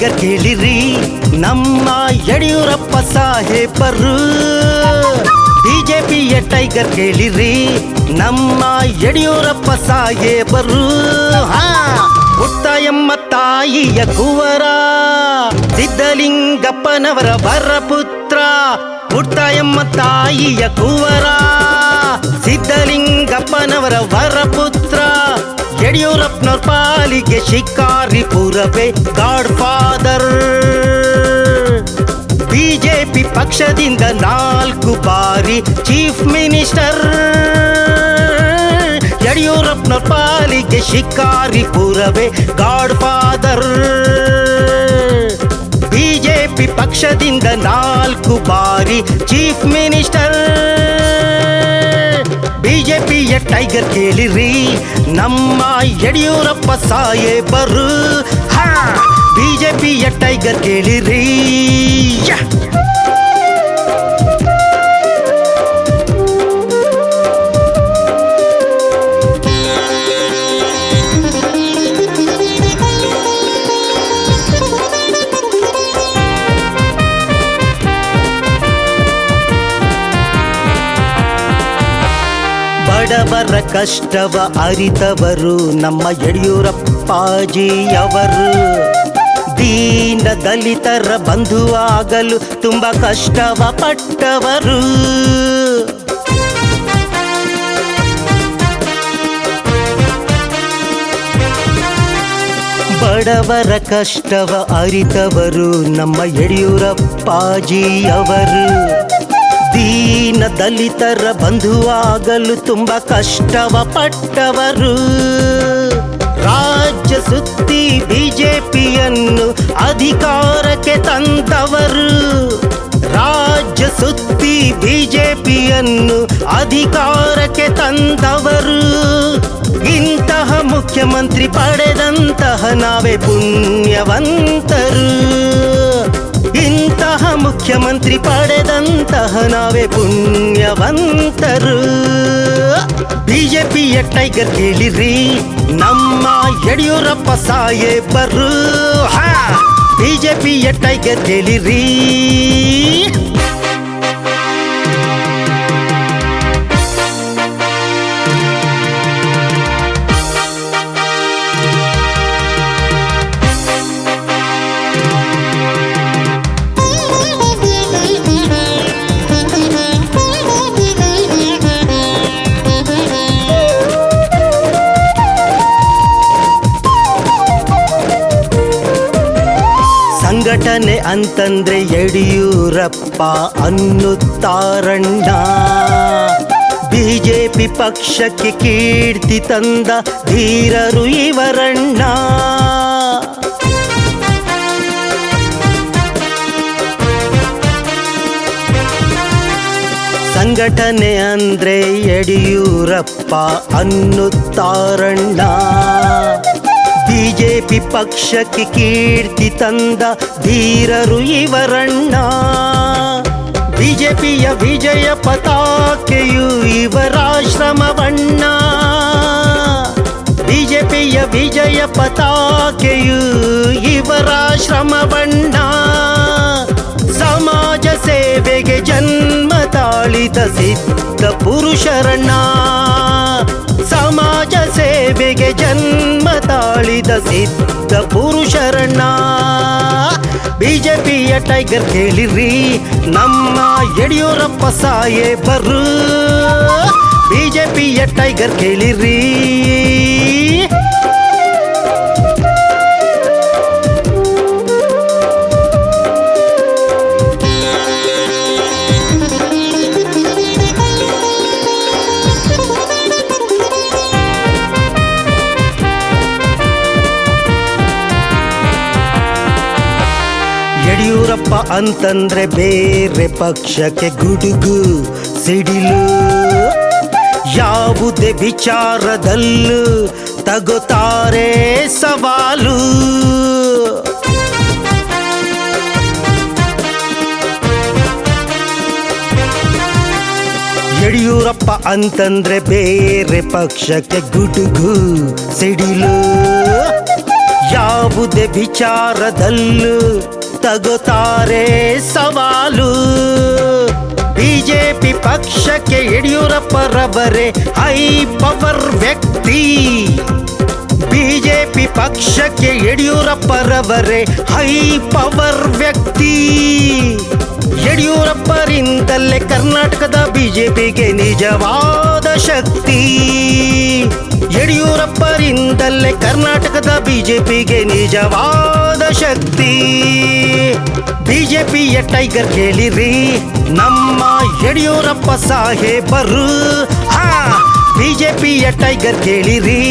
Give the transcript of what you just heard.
Tiger ಕೇಳಿರಿ ನಮ್ಮ ಯಡಿಯೂರಪ್ಪ ಸಾಹೇಬರು. ಬಿಜೆಪಿಯ ಟೈಗರ್ ಕೇಳಿರಿ ನಮ್ಮ ಯಡಿಯೂರಪ್ಪ ಸಾಹೇಬರು. ಪುಟ್ಟ ಎಮ್ಮ ತಾಯಿಯ ಕುವರ ಸಿದ್ಧಲಿಂಗಪ್ಪನವರ ವರಪುತ್ರ. ಪುಟ್ಟ ಎಮ್ಮ ತಾಯಿಯ ಕುವರ ಸಿದ್ಧಲಿಂಗಪ್ಪನವರ ವರಪುತ್ರ. ಯಡಿಯೂರಪ್ಪನವ್ರ ಪಾಲಿಗೆ ಶಿಕಾರಿಪುರವೇ ಗಾಡ್ ಫಾದರ್. ಬಿಜೆಪಿ ಪಕ್ಷದಿಂದ 4 ಬಾರಿ ಚೀಫ್ ಮಿನಿಸ್ಟರ್. ಯಡಿಯೂರಪ್ಪನವ್ರ ಪಾಲಿಗೆ ಶಿಕಾರಿಪುರವೇ ಗಾಡ್ ಫಾದರ್. ಬಿಜೆಪಿ ಪಕ್ಷದಿಂದ 4 ಬಾರಿ ಚೀಫ್ ಮಿನಿಸ್ಟರ್. ಬಿಜೆಪಿಯ ಟೈಗರ್ ಕೇಳಿರಿ ನಮ್ಮ ಯಡಿಯೂರಪ್ಪ ಸಾಹೇಬರು. ಬಿಜೆಪಿಯ ಟೈಗರ್ ಕೇಳಿರಿ. ಬಡವರ ಕಷ್ಟವ ಅರಿತವರು ನಮ್ಮ ಯಡಿಯೂರಪ್ಪಾಜಿಯವರು. ದೀನ ದಲಿತರ ಬಂಧುವಾಗಲು ತುಂಬ ಕಷ್ಟವ ಪಟ್ಟವರು. ಬಡವರ ಕಷ್ಟವ ಅರಿತವರು ನಮ್ಮ ಯಡಿಯೂರಪ್ಪಾಜಿಯವರು. ದೀನ ದಲಿತರ ಬಂಧುವಾಗಲು ತುಂಬ ಕಷ್ಟವ ಪಟ್ಟವರು. ರಾಜ್ಯ ಸುತ್ತಿ ಬಿಜೆಪಿಯನ್ನು ಅಧಿಕಾರಕ್ಕೆ ತಂದವರು. ರಾಜ್ಯ ಸುತ್ತಿ ಬಿಜೆಪಿಯನ್ನು ಅಧಿಕಾರಕ್ಕೆ ತಂದವರು. ಇಂತಹ ಮುಖ್ಯಮಂತ್ರಿ ಪಡೆದಂತಹ ನಾವೇ ಪುಣ್ಯವಂತರು. ಇಂತಹ ಮುಖ್ಯಮಂತ್ರಿ ಪಡೆದಂತಹ ನಾವೇ ಪುಣ್ಯವಂತರು. ಬಿಜೆಪಿಯ ಟೈಗರ್ ಕೇಳಿರಿ ನಮ್ಮ ಯಡಿಯೂರಪ್ಪ ಸಾಹೇಬರು. ಬಿಜೆಪಿಯ ಟೈಗರ್ ಕೇಳಿರಿ. ಸಂಘಟನೆ ಅಂತಂದ್ರೆ ಯಡಿಯೂರಪ್ಪ ಅನ್ನುತ್ತಾರಣ್ಣ. ಬಿಜೆಪಿ ಪಕ್ಷಕ್ಕೆ ಕೀರ್ತಿ ತಂದ ಧೀರರು ಇವರಣ್ಣ. ಸಂಘಟನೆ ಅಂದ್ರೆ ಯಡಿಯೂರಪ್ಪ ಅನ್ನುತ್ತಾರಣ್ಣ. ಬಿಜೆಪಿ ಪಕ್ಷಕ್ಕೆ ಕೀರ್ತಿ ತಂದ ಧೀರರು ಇವರಣ್ಣ. ಬಿಜೆಪಿಯ ವಿಜಯ ಪತಾಕೆಯು ಇವರಾಶ್ರಮವಣ್ಣ. ಬಿಜೆಪಿಯ ವಿಜಯ ಪತಾಕೆಯು ಇವರಾಶ್ರಮವಣ್ಣ. ಸಮಾಜ ಸೇವೆಗೆ ಜನ್ಮ ತಾಳಿದ ಸಿದ್ಧ ಪುರುಷರಣ್ಣ. ಸಮಾಜ ಸೇವೆಗೆ ಜನ್ಮ ತಾಳಿದ ಸಿದ್ಧ ಪುರುಷರಣ್ಣ. ಬಿಜೆಪಿಯ ಟೈಗರ್ ಕೇಳಿರಿ ನಮ್ಮ ಯಡಿಯೂರಪ್ಪ ಸಾಹೇಬರು. ಬಿಜೆಪಿಯ ಟೈಗರ್ ಕೇಳಿರಿ. ಯಡಿಯೂರಪ್ಪ ಅಂತಂದ್ರೆ ಬೇರೆ ಪಕ್ಷಕ್ಕೆ ಗುಡುಗು ಸಿಡಿಲು. ಯಾವುದೇ ವಿಚಾರದಲ್ಲೂ ತಗೋತಾರೆ ಸವಾಲು. ಯಡಿಯೂರಪ್ಪ ಅಂತಂದ್ರೆ ಬೇರೆ ಪಕ್ಷಕ್ಕೆ ಗುಡುಗು ಸಿಡಿಲು. ಯಾವುದೇ ವಿಚಾರದಲ್ಲೂ ತಗೋತಾರೆ ಸವಾಲು. ಬಿಜೆಪಿ ಪಕ್ಷಕ್ಕೆ ಯಡಿಯೂರಪ್ಪರವರೇ ಹೈ ಪವರ್ ವ್ಯಕ್ತಿ. ಬಿಜೆಪಿ ಪಕ್ಷಕ್ಕೆ ಯಡಿಯೂರಪ್ಪರವರೇ ಹೈ ಪವರ್ ವ್ಯಕ್ತಿ. ಯಡಿಯೂರಪ್ಪರಿಂದಲೇ ಕರ್ನಾಟಕದ ಬಿಜೆಪಿಗೆ ನಿಜವಾದ ಶಕ್ತಿ. ಯಡಿಯೂರಪ್ಪರಿಂದಲೇ ಕರ್ನಾಟಕದ ಬಿಜೆಪಿಗೆ ನಿಜವಾದ ಶಕ್ತಿ. ಬಿಜೆಪಿಯ ಟೈಗರ್ ಕೇಳಿರಿ ನಮ್ಮ ಯಡಿಯೂರಪ್ಪ ಸಾಹೇಬರು. ಬಿಜೆಪಿಯ ಟೈಗರ್ ಕೇಳಿರಿ.